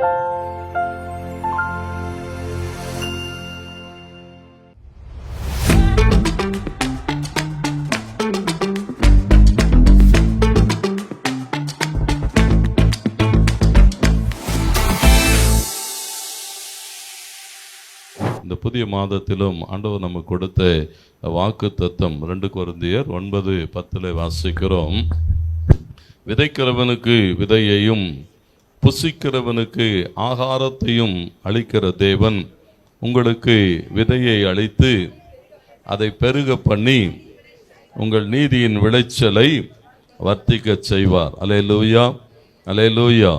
இந்த புதிய மாதத்திலும் ஆண்டவர் நமக்கு கொடுத்த வாக்குத்தத்தம் 2 கொரிந்தியர் 9:10 வாசிக்கிறோம். விதைக்கிறவனுக்கு விதையையும் புசிக்கிறவனுக்கு ஆகாரத்தையும் அளிக்கிற தேவன் உங்களுக்கு விதையை அளித்து அதை பெருக பண்ணி உங்கள் நீதியின் விளைச்சலை வர்த்திக்க செய்வார். அல்லேலூயா, அல்லேலூயா.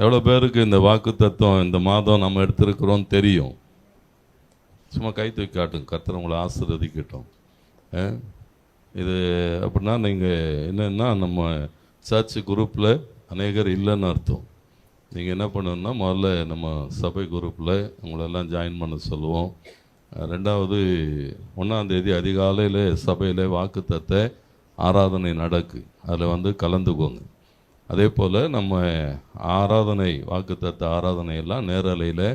எவ்வளோ பேருக்கு இந்த வாக்குத்தத்தம் இந்த மாதம் நம்ம எடுத்திருக்கிறோம் தெரியும்? சும்மா கை தூக்கி காட்டுங்க. கர்த்தர் உங்களை ஆசீர்வதிக்கட்டும். இது அப்படின்னா நீங்கள் என்னென்னா, நம்ம சர்ச் குரூப்பில் அநேகர் இல்லைன்னு அர்த்தம். நீங்கள் என்ன பண்ணணுன்னா, முதல்ல நம்ம சபை குரூப்பில் உங்களெல்லாம் ஜாயின் பண்ண சொல்லுவோம். 2வது 1ஆம் தேதி அதிகாலையில் சபையில் வாக்குத்தத்த ஆராதனை நடக்கு, அதில் கலந்துக்கோங்க. அதே போல் நம்ம ஆராதனை வாக்குத்தத்த ஆராதனையெல்லாம் நேரலையில்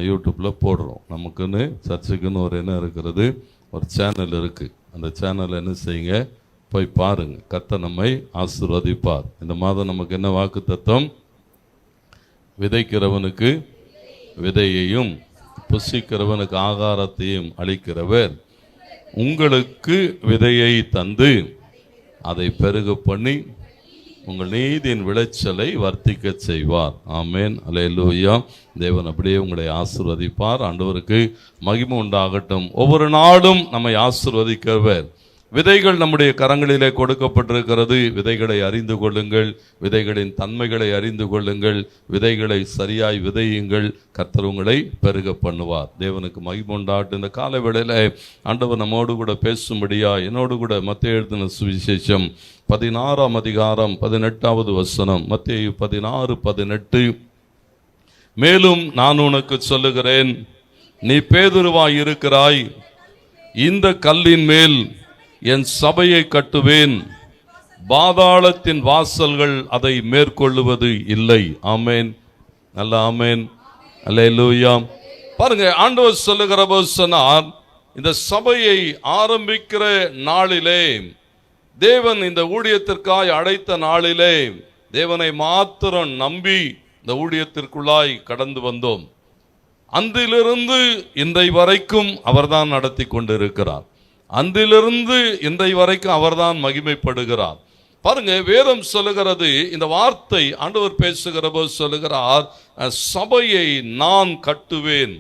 யூடியூப்பில் போடுறோம். நமக்குன்னு சர்ச்சுக்குன்னு ஒரு என்ன இருக்கிறது, ஒரு சேனல் இருக்குது. அந்த சேனலை என்ன செய்யுங்க, போய் பாருங்கள். கர்த்தர் நம்மை ஆசீர்வதிப்பார். இந்த மாதம் நமக்கு என்ன வாக்குத்தத்தம்? விதைக்கிறவனுக்கு விதையையும் புசிக்கிறவனுக்கு ஆகாரத்தையும் அளிக்கிறவர் உங்களுக்கு விதையை தந்து அதை பெருக பண்ணி உங்கள் நீதியின் விளைச்சலை வர்த்திக்க செய்வார். ஆமேன், அல்லேலூயா. தேவன் அப்படியே உங்களை ஆசீர்வதிப்பார். ஆண்டவருக்கு மகிமை உண்டாகட்டும். ஒவ்வொரு நாளும் நம்மை ஆசீர்வதிக்கிறவர். விதைகள் நம்முடைய கரங்களிலே கொடுக்கப்பட்டிருக்கிறது. விதைகளை அறிந்து கொள்ளுங்கள், விதைகளின் தன்மைகளை அறிந்து கொள்ளுங்கள், விதைகளை சரியாய் விதையுங்கள். கர்த்தர் உங்களை பெருக பண்ணுவார். தேவனுக்கு மகிமை உண்டாகட்டும். இந்த காலை வேளையில் ஆண்டவர் நம்மோடு கூட பேசும்படியா என்னோடு கூட மத்தேயு எழுதின சுவிசேஷம் 16ஆம் அதிகாரம் 18வது வசனம். மத்தேயு 16:18. மேலும் நான் உனக்கு சொல்லுகிறேன், நீ பேதுருவாய் இருக்கிறாய், இந்த கல்லின் மேல் என் சபையை கட்டுவேன், பாதாளத்தின் வாசல்கள் அதை மேற்கொள்ளுவது இல்லை. ஆமேன், நல்ல ஆமேன், அல்லேலூயா. பாருங்க, ஆண்டவர் சொல்லுகிறவர் சொன்னார், இந்த சபையை ஆரம்பிக்கிற நாளிலே, தேவன் இந்த ஊழியத்திற்காய் அழைத்த நாளிலே, தேவனை மாத்திரம் நம்பி இந்த ஊழியத்திற்குள்ளாய் கடந்து வந்தோம். அன்றிலிருந்து இன்றை வரைக்கும் அவர்தான் நடத்தி கொண்டிருக்கிறார். அன்றிலிருந்து இன்றை வரைக்கும் அவர்தான் மகிமைப்படுகிறார். பாருங்க, வேதம் சொல்லுகிறது, இந்த வார்த்தை ஆண்டவர் பேசுகிற போது சொல்லுகிறார், சபையை நான் கட்டுவேன்,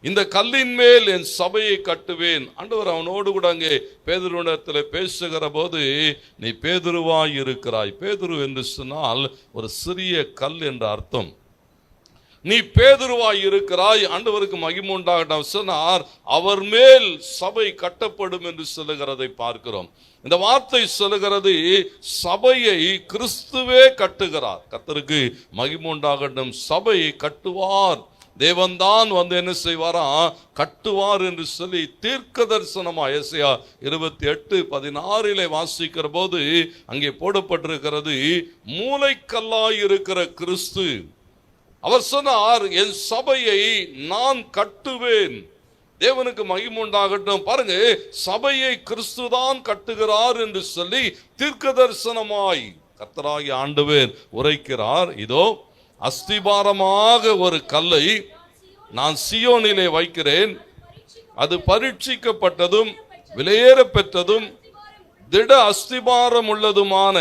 இந்த கல்லின் மேல் என் சபையை கட்டுவேன். ஆண்டவர் அவனோடு கூட அங்கே பேதுருவிடத்தில் பேசுகிற போது, நீ பேதுருவாய் இருக்கிறாய். பேதுரு என்று சொன்னால் ஒரு சிறிய கல் என்ற அர்த்தம். நீ பேதுருவாய் இருக்கிறாய். ஆண்டவருக்கு மகிமை உண்டாகட்டும் சொன்னார், அவர் மேல் சபை கட்டப்படும் என்று சொல்லுகிறதை பார்க்கிறோம். இந்த வார்த்தை சொல்லுகிறது, சபையை கிறிஸ்துவே கட்டுகிறார். கர்த்தருக்கு மகிமை உண்டாகட்டும். சபையை கட்டுவார். தேவன்தான் என்ன செய்வாரா, கட்டுவார் என்று சொல்லி தீர்க்க தரிசனமா எசையா 28:16 வாசிக்கிற போது அங்கே போடப்பட்டிருக்கிறது, மூலைக்கல்லாய் இருக்கிற கிறிஸ்து. அவர் சொன்னார், என் சபையை நான் கட்டுவேன். தேவனுக்கு மகிமை உண்டாகட்டும். பாருங்க, சபையை கிறிஸ்துதான் கட்டுகிறார் என்று சொல்லி தீர்க்க தரிசனமாய் கர்த்தராகிய ஆண்டவர் உரைக்கிறார். இதோ அஸ்திபாரமாக ஒரு கல்லை நான் சீயோனிலே வைக்கிறேன், அது பரீட்சிக்கப்பட்டதும் விலையேற பெற்றதும் திட அஸ்திபாரம் உள்ளதுமான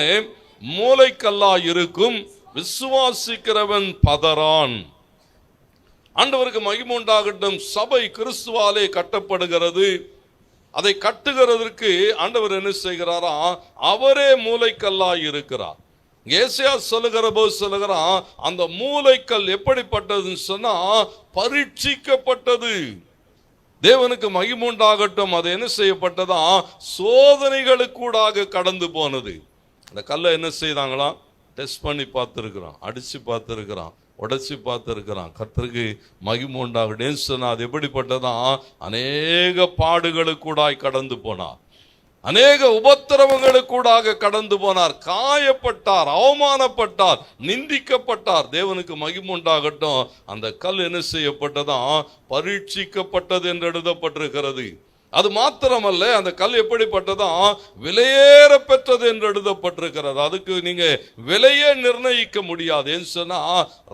மூலைக்கல்லாய் இருக்கும், விசுவாசிக்கிறவன் பதறான். ஆண்டவருக்கு மகிமை உண்டாகட்டும். சபை கிறிஸ்துவாலே கட்டப்படுகிறது. அதை கட்டுகிறதற்கு ஆண்டவர் என்ன செய்கிறாரா, அவரே மூலைக்கல்லாய் இருக்கிறார். ஏசாயா சொல்லுகிற போது சொல்லுகிறான், அந்த மூலைக்கல் எப்படிப்பட்டதுன்னு சொன்னா பரீட்சிக்கப்பட்டது. தேவனுக்கு மகிமை உண்டாகட்டும். அது என்ன செய்யப்பட்டதா, சோதனைகளுக்கூடாக கடந்து போனது. அந்த கல்லை என்ன செய்தாங்களாம், டெஸ்ட் பண்ணி பார்த்துருக்கிறான், அடிச்சு பார்த்துருக்கிறான், உடைச்சி பார்த்துருக்கிறான். கர்த்தருக்கு மகிமை உண்டாகட்டும் சொன்னா, அது எப்படிப்பட்டதான், அநேக பாடுகளுக்கூடாய் கடந்து போனார். அநேக உபத்திரவங்களுக்கூடாக கடந்து போனார், காயப்பட்டார், அவமானப்பட்டார், நிந்திக்கப்பட்டார். தேவனுக்கு மகிமை உண்டாகட்டும். அந்த கல் என்ன செய்யப்பட்டதா? பரீட்சிக்கப்பட்டது என்று எழுதப்பட்டிருக்கிறது. அது மாத்திரமல்ல, அந்த கல் எப்படிப்பட்டதா? விலையேற பெற்றது என்று எழுதப்பட்டிருக்கிறது. அதுக்கு நீங்க விலையே நிர்ணயிக்க முடியாது. ஏன்னு சொன்னா,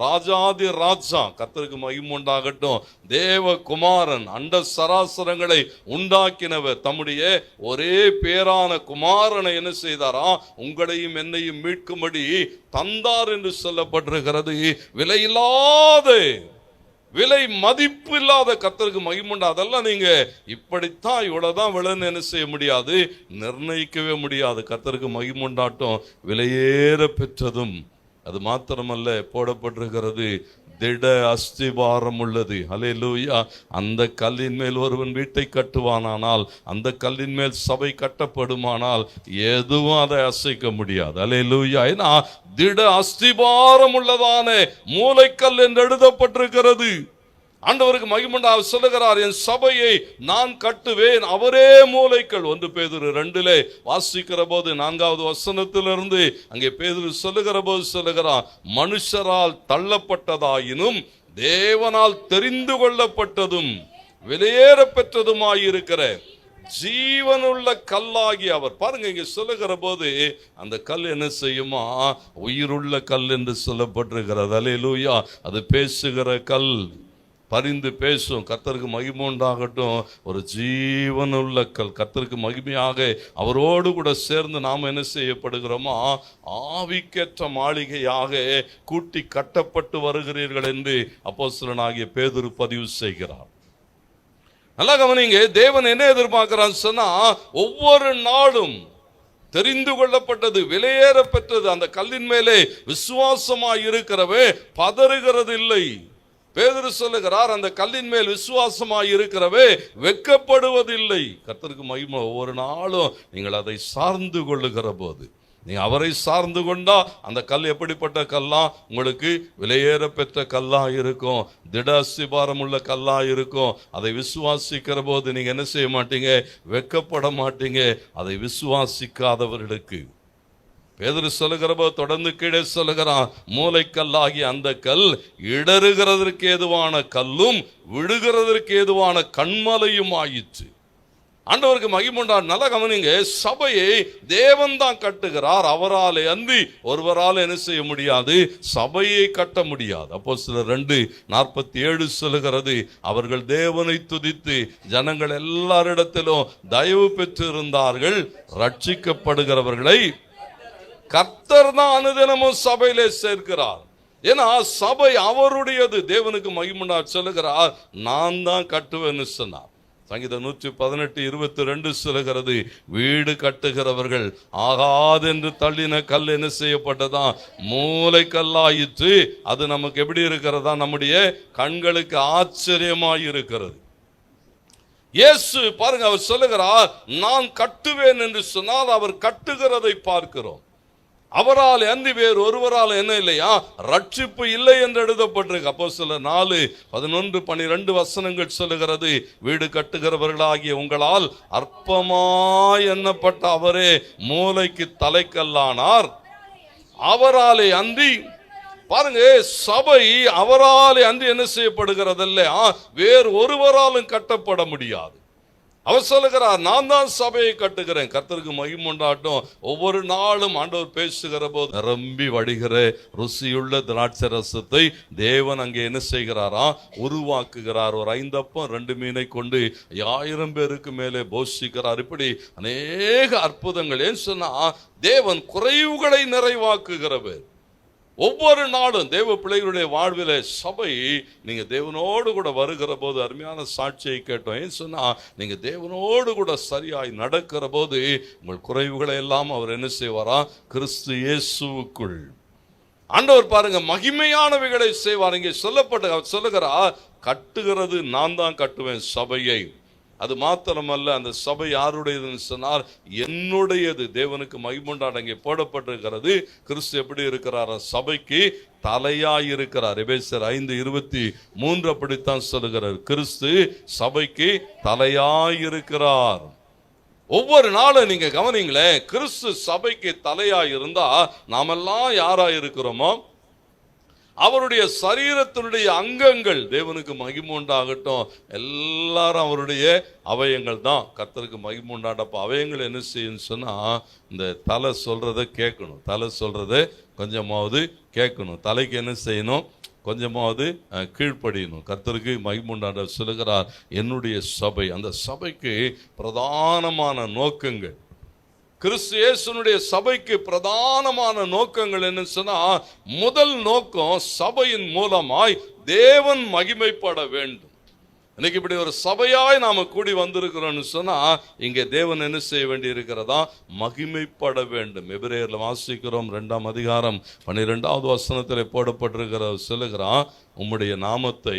ராஜாதி ராஜா, கர்த்தருக்கு மகிமை உண்டாகட்டும், தேவகுமாரன், அண்ட சராசரங்களை உண்டாக்கினவர், தம்முடைய ஒரே பேரான குமாரனை என்ன செய்தாரா? உங்களையும் என்னையும் மீட்கும்படி தந்தார் என்று சொல்லப்பட்டிருக்கிறது. விலையில்லாத, விலை மதிப்பு இல்லாத கர்த்தருக்கு மகிமுண்டா. அதெல்லாம் நீங்க இப்படித்தான் இவ்வளவுதான் விலைன்னு என்ன செய்ய முடியாது, நிர்ணயிக்கவே முடியாது. கர்த்தருக்கு மகிமுண்டாட்டம். விலையேற பெற்றதும் அது மாத்திரமல்ல, போடப்பட்டிருக்கிறது திட அஸ்திபாரம் உள்ளது. ஹல்லேலூயா. அந்த கல்லின் மேல் ஒருவன் வீட்டை கட்டுவானானால், அந்த கல்லின் மேல் சபை கட்டப்படுமானால் எதுவும் அதை அசைக்க முடியாது. ஹல்லேலூயா. ஏன்னா திட அஸ்திபாரம் உள்ளதான மூலைக்கல் என்று எழுதப்பட்டிருக்கிறது. ஆண்டவருக்கு மகிமை சொல்லுகிறார், என் சபையை நான் கட்டுவேன், அவரே மூலைக்கல். 1 பேதுரு 2 வாசிக்கிற போது 4வது வசனத்திலிருந்து அங்கே பேதுரு சொல்லுகிற போது சொல்லுகிறார், மனுஷரால் தள்ளப்பட்டதாயினும் தேவனால் தெரிந்து கொள்ளப்பட்டதும் விலையேற பெற்றதுமாயிருக்கிற ஜீவனுள்ள கல்லாகி அவர். பாருங்க, இங்க சொல்லுகிற போது அந்த கல் என்ன செய்யுமா? உயிருள்ள கல் என்று சொல்லப்பட்டிருக்கிறது. அல்லேலூயா. அது பேசுகிற கல், பரிந்து பேசும். கர்த்தருக்கு மகிமை உண்டாகட்டும். ஒரு ஜீவனுள்ள கல். கர்த்தருக்கு மகிமையாக அவரோடு கூட சேர்ந்து நாம் என்ன செய்யப்படுகிறோமா? ஆவிக்கேற்ற மாளிகையாக கூட்டி கட்டப்பட்டு வருகிறீர்கள் என்று அப்போஸ்தலனாகிய பேதுரு பதிவு செய்கிறார். நல்லா கவனிங்க, தேவன் என்ன எதிர்பார்க்கிறான்னு சொன்னா, ஒவ்வொரு நாளும் தெரிந்து கொள்ளப்பட்டது, விலையேற பெற்றது அந்த கல்லின் மேலே விசுவாசமாய் இருக்கிறவே பதறுகிறது இல்லை. பேதுரு சொல்லுகிறார், அந்த கல்லின் மேல் விசுவாசமாய் இருக்கிறவே வெட்கப்படுவதில்லை. கர்த்தருக்கு மகிமை. ஒவ்வொரு நாளும் நீங்கள் அதை சார்ந்து கொள்ளுகிற போது, நீங்க அவரை சார்ந்து கொண்டா அந்த கல் எப்படிப்பட்ட கல்லா? உங்களுக்கு விலையேற பெற்ற கல்லா இருக்கும், திட அஸ்திபாரம் உள்ள கல்லா இருக்கும். அதை விசுவாசிக்கிற போது நீங்க என்ன செய்ய மாட்டீங்க? வெட்கப்பட மாட்டீங்க. அதை விசுவாசிக்காதவர்களுக்கு பேதுரு சொல்லுகிற போது தொடர்ந்து கீழே சொல்லுகிறான், மூலைக்கல்லாகி அந்த கல் இடறுகிறதற்கு ஏதுவான கல்லும் விழுகிறதற்கு ஏதுவான கண்மலையும் ஆயிற்று. ஆண்டவருக்கு மகிமுண்டா. நல்ல கவனிங்க, சபையை தேவன் தான் கட்டுகிறார். அவராலே அன்றி ஒருவரால் என்ன செய்ய முடியாது? சபையை கட்ட முடியாது. அப்போஸ்தலர் 2:47 சொல்லுகிறது, அவர்கள் தேவனை துதித்து ஜனங்கள் எல்லாரிடத்திலும் தயவு பெற்று இருந்தார்கள், ரட்சிக்கப்படுகிறவர்களை கர்த்தர் தான் அனுதினமும் சபையிலே சேர்க்கிறார். ஏன்னா சபை அவருடையது. தேவனுக்கு மகிமை சொல்லுகிறார், நான் தான் கட்டுவேன்னு சொன்னார். சங்கீதம் 118:22 சொல்லுகிறது, வீடு கட்டுகிறவர்கள் ஆகாதென்று தள்ளின கல் என்ன செய்யப்பட்டதா? மூலை கல்லாயிற்று. அது நமக்கு எப்படி இருக்கிறதா? நம்முடைய கண்களுக்கு ஆச்சரியமாய் இருக்கிறது. இயேசு பாருங்க, அவர் சொல்லுகிறார், நான் கட்டுவேன் என்று சொன்னால் அவர் கட்டுகிறதை பார்க்கிறோம். அவரால் அன்றி வேறு ஒருவரால் என்ன இல்லையா? ரட்சிப்பு இல்லை என்று எழுதப்பட்டிருக்கு. அப்போஸ்தலர் 4:11-12 வசனங்கள் சொல்லுகிறது, வீடு கட்டுகிறவர்களாகிய உங்களால் அற்பமாய் எண்ணப்பட்ட அவரே மூலைக்கு தலைக்கல்லானார், அவராலே அன்றி. பாருங்க, சபை அவராலே அன்றி என்ன செய்யப்படுகிறதில்ல, வேறு ஒருவராலும் கட்டப்பட முடியாது. அவர் சொல்லுகிறார், நான் தான் சபையை கட்டுகிறேன். கர்த்தருக்கு மகிமை உண்டாகட்டும். ஒவ்வொரு நாளும் ஆண்டவர் பேசுகிற போது நிரம்பி வடிகிற ருசியுள்ள திராட்சை ரசத்தை தேவன் அங்கே என்ன செய்கிறாரா? உருவாக்குகிறார். ஒரு 5 அப்பம் 2 மீனை கொண்டு 1000 பேருக்கு மேலே போஷிக்கிறார். இப்படி அநேக அற்புதங்கள். ஏன் சொன்னா, தேவன் குறைவுகளை நிறைவாக்குகிறவர். ஒவ்வொரு நாளும் தேவ பிள்ளைகளுடைய வாழ்வில் சபை, நீங்க தேவனோடு கூட வருகிற போது அருமையான சாட்சியை கேட்டோம். ஏன் சொன்னா, நீங்க தேவனோடு கூட சரியாய் நடக்கிற போது உங்கள் குறைவுகளை எல்லாம் அவர் என்ன செய்வாரா? கிறிஸ்து இயேசுவுக்குள் ஆண்டவர் பாருங்க மகிமையானவைகளை செய்வார். இங்கே சொல்லுகிறார், கட்டுகிறது நான் தான் கட்டுவேன் சபையை. அது மாத்திரமல்ல, அந்த சபை யாருடையதுன்னு சொன்னார்? என்னுடையது. தேவனுக்கு மகிமுண்டான இங்கே போடப்பட்டிருக்கிறது. கிறிஸ்து எப்படி இருக்கிறார்? சபைக்கு தலையாயிருக்கிறார். எபேசியர் 5:23 அப்படித்தான் சொல்லுகிறார். கிறிஸ்து சபைக்கு தலையாயிருக்கிறார். ஒவ்வொரு நாளும் நீங்க கவனிங்களேன், கிறிஸ்து சபைக்கு தலையா இருந்தா நாமெல்லாம் யாரா இருக்கிறோமோ அவருடைய சரீரத்தினுடைய அங்கங்கள், தேவனுக்கு மகிமை உண்டாகட்டும், எல்லாரும் அவருடைய அவயங்கள் தான். கர்த்தருக்கு மகிமை உண்டாடப்ப அவயங்கள் என்ன செய்யணும்னு சொன்னா, இந்த தலை சொல்றதை கேட்கணும். தலை சொல்றதை கொஞ்சமாவது கேட்கணும். தலைக்கு என்ன செய்யணும்? கொஞ்சமாவது கீழ்ப்படியணும். கர்த்தருக்கு மகிமை உண்டாட சொல்லுகிறார், என்னுடைய சபை. அந்த சபைக்கு பிரதானமான நோக்கங்கள், கிறிஸ்து இயேசுனுடைய சபைக்கு பிரதானமான நோக்கங்கள் என்ன சொன்னா, முதல் நோக்கம் சபையின் மூலமாய் தேவன் மகிமைப்பட வேண்டும். இன்னைக்கு இப்படி ஒரு சபையாய் நாம கூடி வந்திருக்கிறோம்னு சொன்னா, இங்கே தேவன் என்ன செய்ய வேண்டி இருக்கிறதா? மகிமைப்பட வேண்டும். எபிரேயர்ல வாசிக்கிறோம் 2ஆம் அதிகாரம் 12வது வசனத்தில் போடப்பட்டிருக்கிற சொல்லுகிறான், உம்முடைய நாமத்தை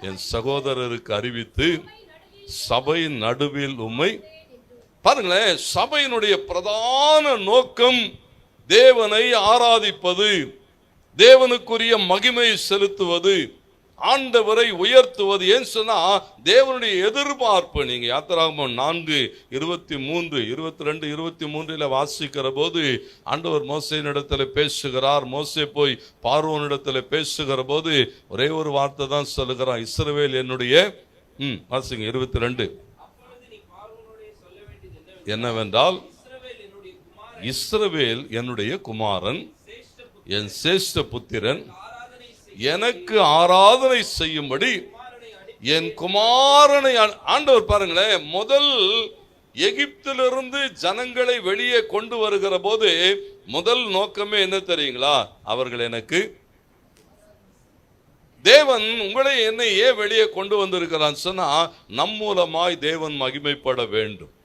என் சகோதரருக்கு அறிவித்து சபையின் நடுவில் உம்மை. பாருங்களேன், சபையினுடைய பிரதான நோக்கம் தேவனை ஆராதிப்பது, தேவனுக்குரிய மகிமையை செலுத்துவது, ஆண்டவரை உயர்த்துவது. ஏன் சொன்னா, தேவனுடைய எதிர்பார்ப்பு. நீங்க யாத்திராகமம் 4:23, 22, 23 வாசிக்கிற போது ஆண்டவர் மோசேயினிடத்துல பேசுகிறார். மோசே போய் பார்வோனிடத்துல பேசுகிற போது ஒரே ஒரு வார்த்தை தான் சொல்லுகிறார், இஸ்ரவேல் என்னுடைய வாசிங்க 22 என்னவென்றால், இஸ்ரவேல் என்னுடைய குமாரன், என் சேஷ்ட புத்திரன், எனக்கு ஆராதனை செய்யும்படி என் குமாரனை. ஆண்டவர் பாருங்களேன், முதல் எகிப்திலிருந்து ஜனங்களை வெளியே கொண்டு வருகிற போது முதல் நோக்கமே என்ன தெரியுங்களா? அவர்கள் எனக்கு, தேவன் உங்களை என்னை ஏன் வெளியே கொண்டு வந்திருக்கிறான் சொன்னா, நம் மூலமாய் தேவன் மகிமைப்பட வேண்டும்.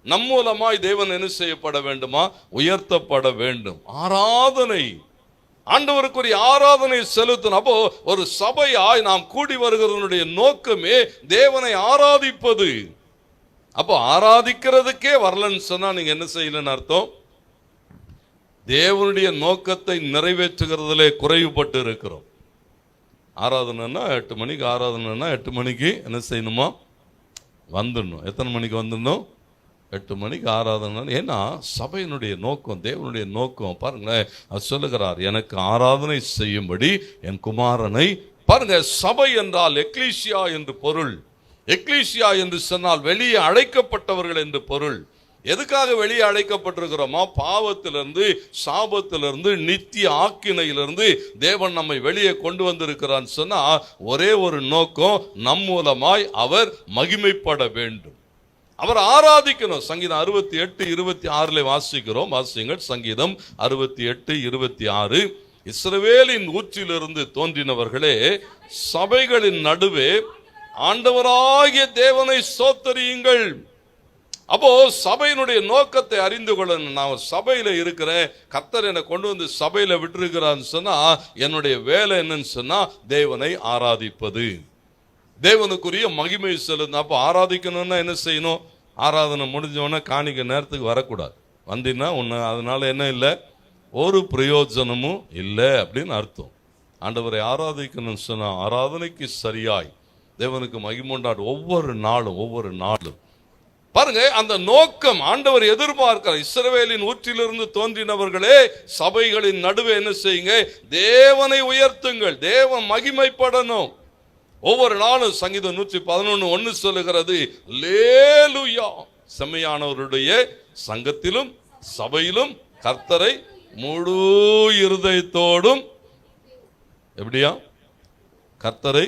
நம் மூலமாய் தேவன் என்ன செய்யப்பட வேண்டுமா? உயர்த்தப்பட வேண்டும். ஆராதனை, ஆண்டவருக்குரிய ஆராதனை செலுத்தணும். அப்போ ஒரு சபையாய் நாம் கூடி வருகிறதனுடைய நோக்கமே தேவனை ஆராதிப்பது. அப்போ ஆராதிக்கிறதுக்கே வரலன்னு சொன்னா நீங்க என்ன செய்யலன்னு அர்த்தம்? தேவனுடைய நோக்கத்தை நிறைவேற்றுகிறதுல குறைவுபட்டு இருக்கிறோம். ஆராதனைன்னா 8 மணிக்கு, ஆராதனைன்னா 8 மணிக்கு என்ன செய்யணுமா? வந்துடணும். எத்தனை மணிக்கு வந்துடணும்? 8 மணிக்கு ஆராதனை. ஏன்னா சபையினுடைய நோக்கம், தேவனுடைய நோக்கம் பாருங்களேன். அது சொல்லுகிறார், எனக்கு ஆராதனை செய்யும்படி என் குமாரனை. பாருங்க, சபை என்றால் எக்லீசியா என்று பொருள். எக்லீசியா என்று சொன்னால் வெளியே அழைக்கப்பட்டவர்கள் என்று பொருள். எதுக்காக வெளியே அழைக்கப்பட்டிருக்கிறோமா? பாவத்திலிருந்து, சாபத்திலிருந்து, நித்திய ஆக்கினையிலிருந்து தேவன் நம்மை வெளியே கொண்டு வந்திருக்கிறான் சொன்னா, ஒரே ஒரு நோக்கம், நம் மூலமாய் அவர் மகிமைப்பட வேண்டும், அவர் ஆராதிக்கணும். சங்கீதம் 68:26 வாசிக்கிறோம். வாசிங்கள். சங்கீதம் 68:26. இஸ்ரவேலின் ஊற்றிலிருந்து தோன்றினவர்களே, சபைகளின் நடுவே ஆண்டவராகிய தேவனை ஸ்தோத்திரியுங்கள். அப்போ சபையினுடைய நோக்கத்தை அறிந்து கொள்ளணும். நான் சபையில இருக்கிறேன், கர்த்தர் என்னை கொண்டு வந்து சபையில விட்டுருக்கிறான்னு சொன்னா, என்னுடைய வேலை என்னன்னு சொன்னா தேவனை ஆராதிப்பது, தேவனுக்குரிய மகிமை செலுத்தணும். அப்போ ஆராதிக்கணும்னா என்ன செய்யணும்? ஆராதனை முடிஞ்சவொடனே காணிக்க நேரத்துக்கு வரக்கூடாது. வந்தீங்கன்னா ஒன்று அதனால என்ன இல்லை, ஒரு பிரயோஜனமும் இல்லை அப்படின்னு அர்த்தம். ஆண்டவரை ஆராதிக்கணும்னு சொன்னால் ஆராதனைக்கு சரியாய் தேவனுக்கு மகிமை உண்டாடு ஒவ்வொரு நாளும். பாருங்க, அந்த நோக்கம் ஆண்டவர் எதிர்பார்க்கிறார். இஸ்ரவேலின் ஊற்றிலிருந்து தோன்றினவர்களே, சபைகளின் நடுவே என்ன செய்யுங்க? தேவனை உயர்த்துங்கள், தேவன் மகிமைப்படணும். ஒவ்வொரு நாளும் சங்கீதம் 111:1 சொல்லுகிறது, அல்லேலூயா, செம்மையானவருடைய சங்கத்திலும் சபையிலும் கர்த்தரை முழு இருதயத்தோடும். எப்படியா? கர்த்தரை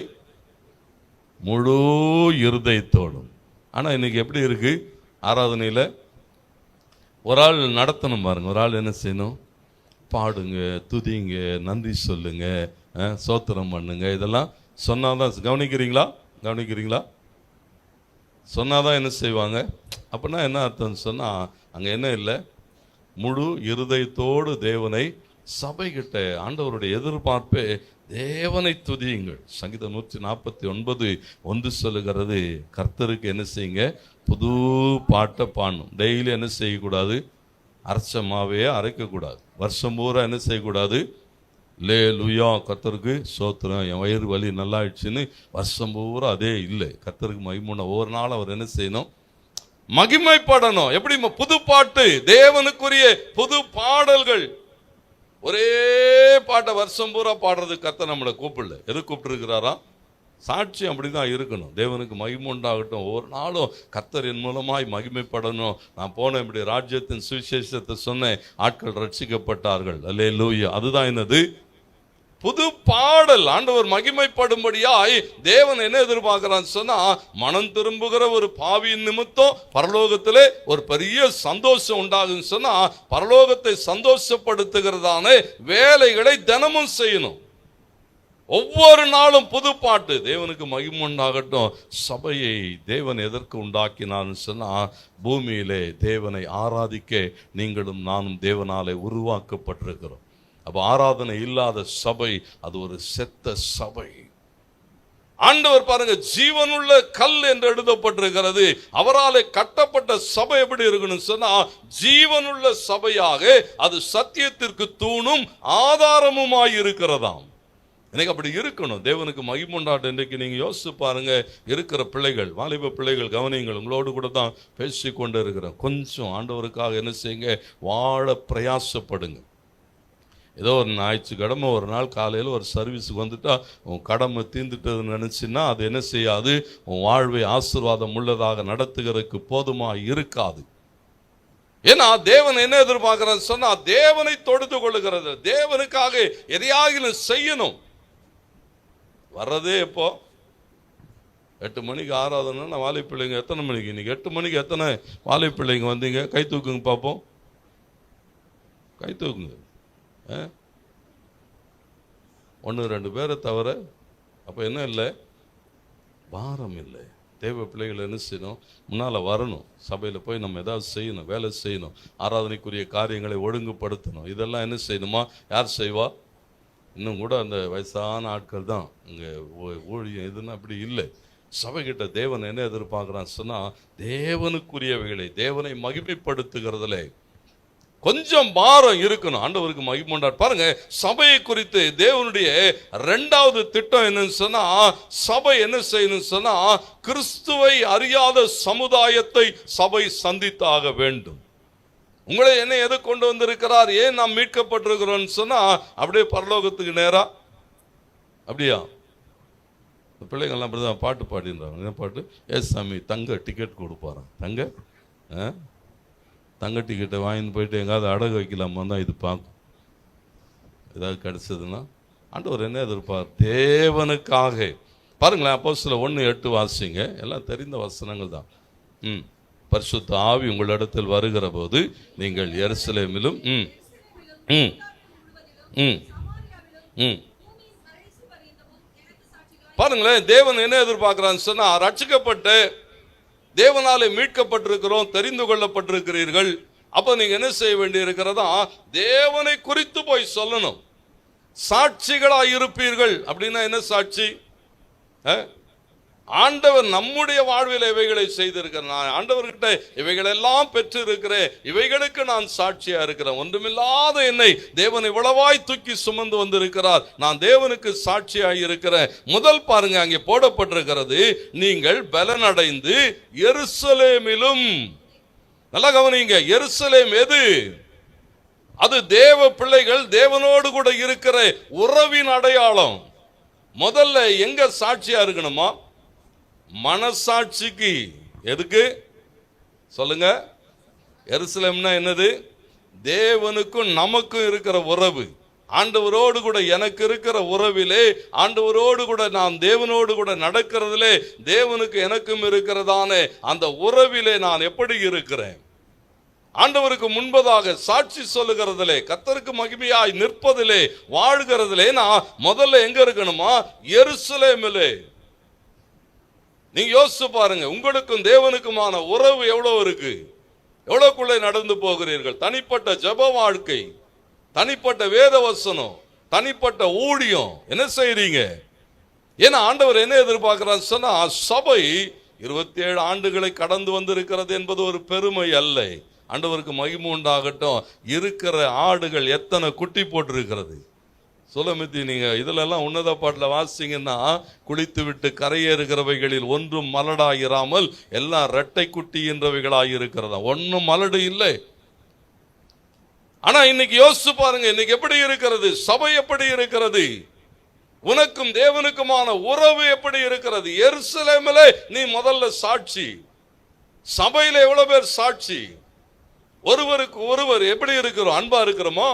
முழு இருதயத்தோடும். ஆனா இன்னைக்கு எப்படி இருக்கு ஆராதனையில? ஒரு ஆள் நடத்தணும் பாருங்க, ஒரு ஆள் என்ன செய்யணும்? பாடுங்க, துதிங்க, நன்றி சொல்லுங்க, சோத்திரம் பண்ணுங்க, இதெல்லாம் சொன்னாதான். கவனிக்கிறீங்களா? சொன்னாதான் என்ன செய்வாங்க? அப்படின்னா என்ன அர்த்தம் சொன்னா, அங்க என்ன இல்லை, முழு இருதயத்தோடு தேவனை சபைகிட்ட ஆண்டவருடைய எதிர்பார்ப்பே தேவனை துதியுங்கள். சங்கீதம் 149:1 சொல்லுகிறது, கர்த்தருக்கு என்ன செய்யுங்க? புது பாட்டை பாடணும். டெய்லி என்ன செய்யக்கூடாது? அரைச்சமாவே அரைக்கக்கூடாது. வருஷம் பூரா என்ன செய்யக்கூடாது? அல்லேலூயா, கர்த்தருக்கு சோத்திரம், என் வயிறு வலி நல்லா ஆயிடுச்சுன்னு வருஷம் பூரா அதே இல்லை. கர்த்தருக்கு மகிமை. ஒவ்வொரு நாளும் அவர் என்ன செய்யணும்? மகிமைப்படணும். எப்படி? புது பாட்டு, தேவனுக்குரிய புது பாடல்கள். ஒரே பாட்டை வருஷம் பூரா பாடுறது கர்த்தர் நம்மளை கூப்பிடல. எது கூப்பிட்டு இருக்கிறாரா? சாட்சி அப்படிதான் இருக்கணும். தேவனுக்கு மகிமை உண்டாகட்டும். ஒவ்வொரு நாளும் கர்த்தர் என் மூலமாய் மகிமைப்படணும். நான் போன இப்படி ராஜ்யத்தின் சுவிசேஷத்தை சொன்னேன், ஆட்கள் ரட்சிக்கப்பட்டார்கள். அல்லேலூயா. அதுதான் என்னது? புது பாடல். ஆண்டவர் மகிமைப்படும்படியாய் தேவன் என்ன எதிர்பார்க்கிறான்னு சொன்னா, மனம் திரும்புகிற ஒரு பாவியின் நிமித்தம் பரலோகத்திலே ஒரு பெரிய சந்தோஷம் உண்டாகுன்னு சொன்னா, பரலோகத்தை சந்தோஷப்படுத்துகிறதான வேலைகளை தினமும் செய்யணும். ஒவ்வொரு நாளும் புது பாட்டு. தேவனுக்கு மகிமை உண்டாகட்டும். சபையை தேவன் எதற்கு உண்டாக்கினான்னு சொன்னா, பூமியிலே தேவனை ஆராதிக்க நீங்களும் நானும் தேவனாலே உருவாக்கப்பட்டிருக்கிறோம். அப்ப ஆராதனை இல்லாத சபை அது ஒரு செத்த சபை. ஆண்டவர் பாருங்க, ஜீவனுள்ள கல் என்று எழுதப்பட்டிருக்கிறது. அவராலே கட்டப்பட்ட சபை எப்படி இருக்கணும் சொன்னா, ஜீவனுள்ள சபையாக அது சத்தியத்திற்கு தூணும் ஆதாரமுமாய் இருக்கிறதாம். எனக்கு அப்படி இருக்கணும். தேவனுக்கு மகிமை உண்டாகட்டும். இன்றைக்கு நீங்க யோசிச்சு பாருங்க, இருக்கிற பிள்ளைகள், வாலிப பிள்ளைகள் கவனிங்கள். உங்களோடு கூட தான் பேசிக்கொண்டு இருக்கிறேன். கொஞ்சம் ஆண்டவருக்காக என்ன செய்யுங்க, வாழ பிரயாசப்படுங்க. ஏதோ ஒரு ஞாயிற்றுக்கிழமை ஒரு நாள் காலையில் ஒரு சர்வீஸுக்கு வந்துட்டா உன் கடமை தீர்ந்துட்டதுன்னு நினச்சின்னா அது என்ன செய்யாது, உன் வாழ்வை ஆசீர்வாதம் உள்ளதாக நடத்துகிறதுக்கு போதுமாக இருக்காது. ஏன்னா தேவன் என்ன எதிர்பார்க்கிறான்னு சொன்னா, தேவனை தொழுது கொள்ளுகிறது, தேவனுக்காக எதையாகிலும் செய்யணும். வர்றதே எப்போ? 8 மணிக்கு ஆராதனை. வாலிப பிள்ளைங்க எத்தனை மணிக்கு? இன்னைக்கு 8 மணிக்கு எத்தனை வாலிப பிள்ளைங்க வந்தீங்க? கை தூக்குங்க பார்ப்போம். கை தூக்குங்க. 1-2 பேரை தவிர. அப்போ என்ன இல்லை? பாரம் இல்லை. தேவ பிள்ளைகள் என்ன செய்யணும்? முன்னால் வரணும். சபையில் போய் நம்ம ஏதாவது செய்யணும், வேலை செய்யணும், ஆராதனைக்குரிய காரியங்களை ஒழுங்குபடுத்தணும். இதெல்லாம் என்ன செய்யணுமா? யார் செய்வா? இன்னும் கூட அந்த வயசான ஆட்கள் தான் இங்கே ஊழியம். இதுன்னு அப்படி இல்லை. சபைகிட்ட தேவன் என்ன எதிர்பார்க்குறான்னு சொன்னால், தேவனுக்குரியவைகளை, தேவனை மகிமைப்படுத்துகிறதுல கொஞ்சம் பாரம் இருக்கணும். ஆண்டவருக்கு மகிமை உண்டாகட்டும். பாருங்க, சபையை குறித்து தேவனுடைய 2வது திட்டம் என்னன்னு சொன்னா, சபை என்ன செய்யணும் சொன்னா, கிறிஸ்துவை அறியாத சமுதாயத்தை சபை சந்தித்தாக வேண்டும். உங்களை என்ன எது கொண்டு வந்திருக்கிறார்? ஏன் நாம் மீட்கப்பட்டிருக்கிறோம் சொன்னா, அப்படியே பரலோகத்துக்கு நேரா. அப்படியா? பிள்ளைங்கள்லாம் அப்படிதான் பாட்டு பாடின்றாங்க. என்ன பாட்டு? ஏ சாமி தங்க டிக்கெட் கொடுப்பாராம். தங்க டிக்கெட்டை வாங்கிட்டு போயிட்டு எங்காவது அடகு வைக்கலாமா தான் இது பார்க்கும். ஏதாவது கிடைச்சதுன்னா ஆண்டவர் என்ன எதிர்ப்பார்? தேவனுக்காக. பாருங்களேன், அப்போஸ்தலர் 1:8 வாசிங்க. எல்லாம் தெரிந்த வசனங்கள் தான். பரிசுத்த ஆவி உங்களிடத்தில் வருகிற போது நீங்கள் எருசலேமிலும் பாருங்களேன், தேவன் என்ன எதிர்பார்க்கிறான்னு சொன்னா, ரட்சிக்கப்பட்டு தேவனாலே மீட்கப்பட்டிருக்கிறோம், தெரிந்து கொள்ளப்பட்டிருக்கிறீர்கள். அப்ப நீங்க என்ன செய்ய வேண்டி இருக்கிறதா? தேவனை குறித்து போய் சொல்லணும். சாட்சிகளாய் இருப்பீர்கள். அப்படின்னா என்ன சாட்சி? ஆண்டவர் நம்முடைய வாழ்வில் இவைகளை செய்திருக்கிறேன், நான் ஆண்டவர்கிட்ட இவைகளெல்லாம் பெற்று இருக்கிறேன், இவைகளுக்கு நான் சாட்சியா இருக்கிறேன். ஒன்றுமில்லாத என்னை தேவன் இவ்வளவாய் தூக்கி சுமந்து வந்திருக்கிறார், நான் தேவனுக்கு சாட்சியாய் இருக்கிறேன். முதல் பாருங்க, அங்கே போடப்பட்டிருக்கிறது, நீங்கள் பலனடைந்து எருசலேமிலும். நல்லா கவனிங்க, எருசலேம் எது? அது தேவ பிள்ளைகள் தேவனோடு கூட இருக்கிற உறவின் அடையாளம். முதல்ல எங்க சாட்சியா இருக்கணுமா? மனசாட்சிக்கு. எதுக்கு சொல்லுங்க? எருசலேம்னா என்னது? தேவனுக்கும் நமக்கும் இருக்கிற உறவு. ஆண்டவரோடு கூட எனக்கு இருக்கிற உறவிலே, ஆண்டவரோடு கூட நான் தேவனோடு கூட நடக்கிறதிலே, தேவனுக்கு எனக்கும் இருக்கிறதான அந்த உறவிலே நான் எப்படி இருக்கிறேன்? ஆண்டவருக்கு முன்பதாக சாட்சி சொல்லுகிறதிலே, கர்த்தருக்கு மகிமையாய் நிற்பதிலே, வாழ்கிறதிலே நான் முதல்ல எங்க இருக்கணுமா? எருசலேமிலே. நீங்க யோசிச்சு பாருங்க, உங்களுக்கும் தேவனுக்குமான உறவு எவ்வளவு இருக்கு, எவ்வளவுக்குள்ளே நடந்து போகிறீர்கள். தனிப்பட்ட ஜெப வாழ்க்கை, தனிப்பட்ட வேத வசனம், தனிப்பட்ட ஊழியம் என்ன செய்றீங்க? ஏன்னா ஆண்டவர் என்ன எதிர்பார்க்கிறார் சொன்னா, சபை 27 ஆண்டுகளை கடந்து வந்திருக்கிறது என்பது ஒரு பெருமை அல்ல. ஆண்டவருக்கு மகிமை உண்டாகட்டும். இருக்கிற ஆடுகள் எத்தனை குட்டி போட்டிருக்கிறது சுலமித்தி நீங்க இதுல எல்லாம் உன்னத பாட்டில் வாசிங்கன்னா, குளித்து விட்டு கரையேறுகிறவைகளில் ஒன்றும் மலடாயிராமல் எல்லாம் இரட்டை குட்டி என்றவைகளாயிருக்கிறதா. ஒன்னும் மலடு இல்லை. ஆனா இன்னைக்கு யோசிச்சு பாருங்க, இன்னைக்கு எப்படி இருக்கிறது சபை, எப்படி இருக்கிறது, உனக்கும் தேவனுக்குமான உறவு எப்படி இருக்கிறது. எருசலேமிலே நீ முதல்ல சாட்சி, சபையில எவ்வளவு பேர் சாட்சி, ஒருவருக்கு ஒருவர் எப்படி இருக்கிறோம், அன்பா இருக்கிறோமோ,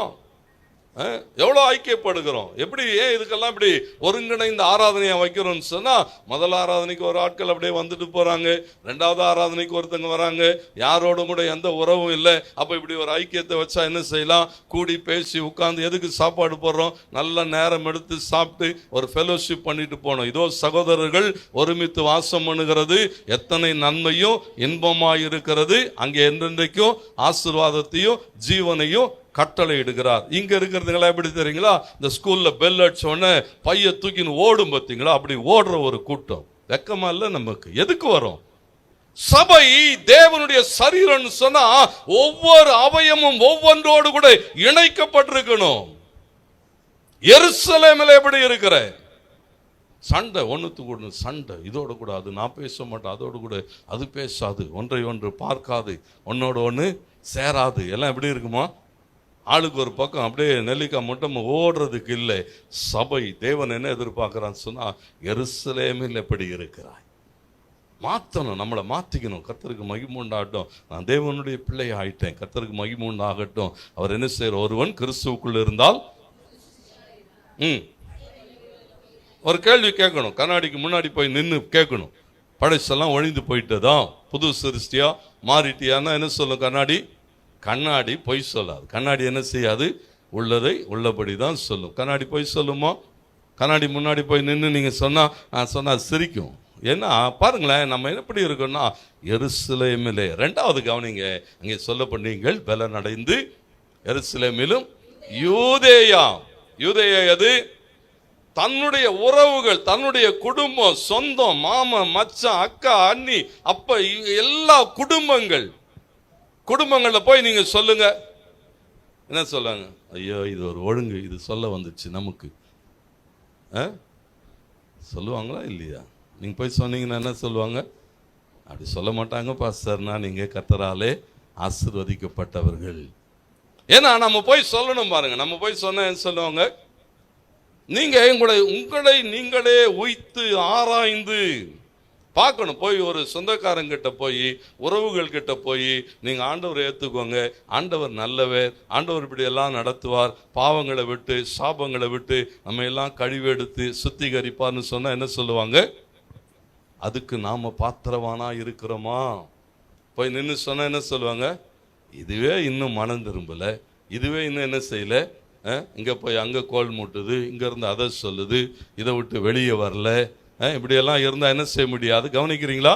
எவ்வளவு ஐக்கியப்படுகிறோம், எப்படி ஏன் இதுக்கெல்லாம் இப்படி ஒருங்கிணைந்த ஆராதனையா வைக்கிறோம்னு சொன்னா, முதல் ஆராதனைக்கு ஒரு ஆட்கள் அப்படியே வந்துட்டு போறாங்க, ரெண்டாவது ஆராதனைக்கு ஒருத்தங்க வராங்க, யாரோடும் கூட எந்த உறவும் இல்லை. அப்ப இப்படி ஒரு ஐக்கியத்தை வச்சா என்ன செய்யலாம், கூடி பேசி உட்கார்ந்து எதுக்கு சாப்பாடு போடுறோம், நல்ல நேரம் எடுத்து சாப்பிட்டு ஒரு ஃபெலோஷிப் பண்ணிட்டு போனோம். இதோ சகோதரர்கள் ஒருமித்து வாசம் பண்ணுகிறது எத்தனை நன்மையும் இன்பமாயிருக்கிறது, அங்கே என்றென்றைக்கும் ஆசீர்வாதத்தையும் ஜீவனையும் கட்டளை இடுகிறார். இங்க இருக்கிறதுங்களா எப்படி தெரியுங்களா, இந்த ஸ்கூல்ல பெல் அடிச்ச உடனே பைய தூக்கின்னு ஓடும் பார்த்தீங்களா, அப்படி ஓடுற ஒரு கூட்டம். வெக்கமா இல்ல நமக்கு? எதுக்கு வரும்? சபை தேவனுடைய சரீரம்னு சொன்னா ஒவ்வொரு அவயமும் ஒவ்வொன்றோடு கூட இணைக்கப்பட்டிருக்கணும். எருசலேமில் எப்படி இருக்கிற சண்டை, ஒன்றுத்துக்கு ஒன்று சண்டை, இதோடு கூட அது நான் பேச மாட்டேன், அதோடு கூட அது பேசாது, ஒன்றை ஒன்று பார்க்காது, ஒன்னோட ஒன்று சேராது, எல்லாம் எப்படி இருக்குமா, ஆளுக்கு ஒரு பக்கம் அப்படியே நெல்லிக்காய் மட்டும் ஓடுறதுக்கு இல்லை. சபை தேவன் என்ன எதிர்பார்க்கிறான்னு சொன்னா, எருசலேமில் எப்படி இருக்கிறாய், மாற்றணும், நம்மளை மாற்றிக்கணும். கர்த்தருக்கு மகிமை உண்டாகட்டும், நான் தேவனுடைய பிள்ளை ஆயிட்டேன், கர்த்தருக்கு மகிமை உண்டாகட்டும். அவர் என்ன செய்யற, ஒருவன் கிறிஸ்துவுக்குள் இருந்தால் ஒரு கேள்வி கேட்கணும், கண்ணாடிக்கு முன்னாடி போய் நின்று கேட்கணும், படைச்செல்லாம் ஒழிந்து போயிட்டதா, புது சிருஷ்டியா மாறிட்டியான்னா என்ன சொல்லும் கண்ணாடி? கண்ணாடி பொய் சொல்லாது. கண்ணாடி என்ன செய்யாது, உள்ளதை உள்ளபடி தான் சொல்லும். கண்ணாடி பொய் சொல்லுமா? கண்ணாடி முன்னாடி போய் நின்று நீங்க சொன்னா சிரிக்கும். ஏன்னா பாருங்களேன், நம்ம எப்படி இருக்கோம்னா எருசலேமிலே. ரெண்டாவது கவனிங்க, அங்கே சொல்லப்பட்டீங்கள் பலன் அடைந்து எருசலேமிலும் யூதேயா. யூதேயா எது? தன்னுடைய உறவுகள், தன்னுடைய குடும்பம், சொந்தம், மாமன், மச்சான், அக்கா, அண்ணி, அப்ப எல்லா குடும்பங்கள்ல போய் நீங்க சொல்லுங்க, என்ன சொல்லுங்க, ஐயோ இது ஒரு ஒழுங்கு, இது சொல்ல வந்துச்சு நமக்கு, சொல்லுவாங்களா இல்லையா? நீங்க போய் சொன்னீங்கன்னா என்ன சொல்லுவாங்க? அப்படி சொல்ல மாட்டாங்க பாஸ்டர்னா, நீங்க கர்த்தராலே ஆசீர்வதிக்கப்பட்டவர்கள். ஏன்னா நம்ம போய் சொல்லணும் பாருங்க, நம்ம போய் சொன்ன என்ன சொல்லுவாங்க, நீங்க உங்களை நீங்களே உய்த்து ஆராய்ந்து பார்க்கணும். போய் ஒரு சொந்தக்காரங்கிட்ட போய், உறவுகள் கிட்ட போய், நீங்க ஆண்டவரை ஏத்துக்கோங்க, ஆண்டவர் நல்லவர், ஆண்டவர் இப்படி எல்லாம் நடத்துவார், பாவங்களை விட்டு சாபங்களை விட்டு நம்ம எல்லாம் கழிவெடுத்து சுத்திகரிப்பார்னு சொன்னா என்ன சொல்லுவாங்க? அதுக்கு நாம பாத்திரவானா இருக்கிறோமா? போய் நின்று சொன்னா என்ன சொல்லுவாங்க? இதுவே இன்னும் மனம் திரும்பல, இதுவே இன்னும் என்ன செய்யல, இங்க போய் அங்க கோல் மூட்டுது, இங்க இருந்து அதை சொல்லுது, இதை விட்டு வெளியே வரல, இப்படியெல்லாம் இருந்தால் என்ன செய்ய முடியாது. கவனிக்கிறீங்களா?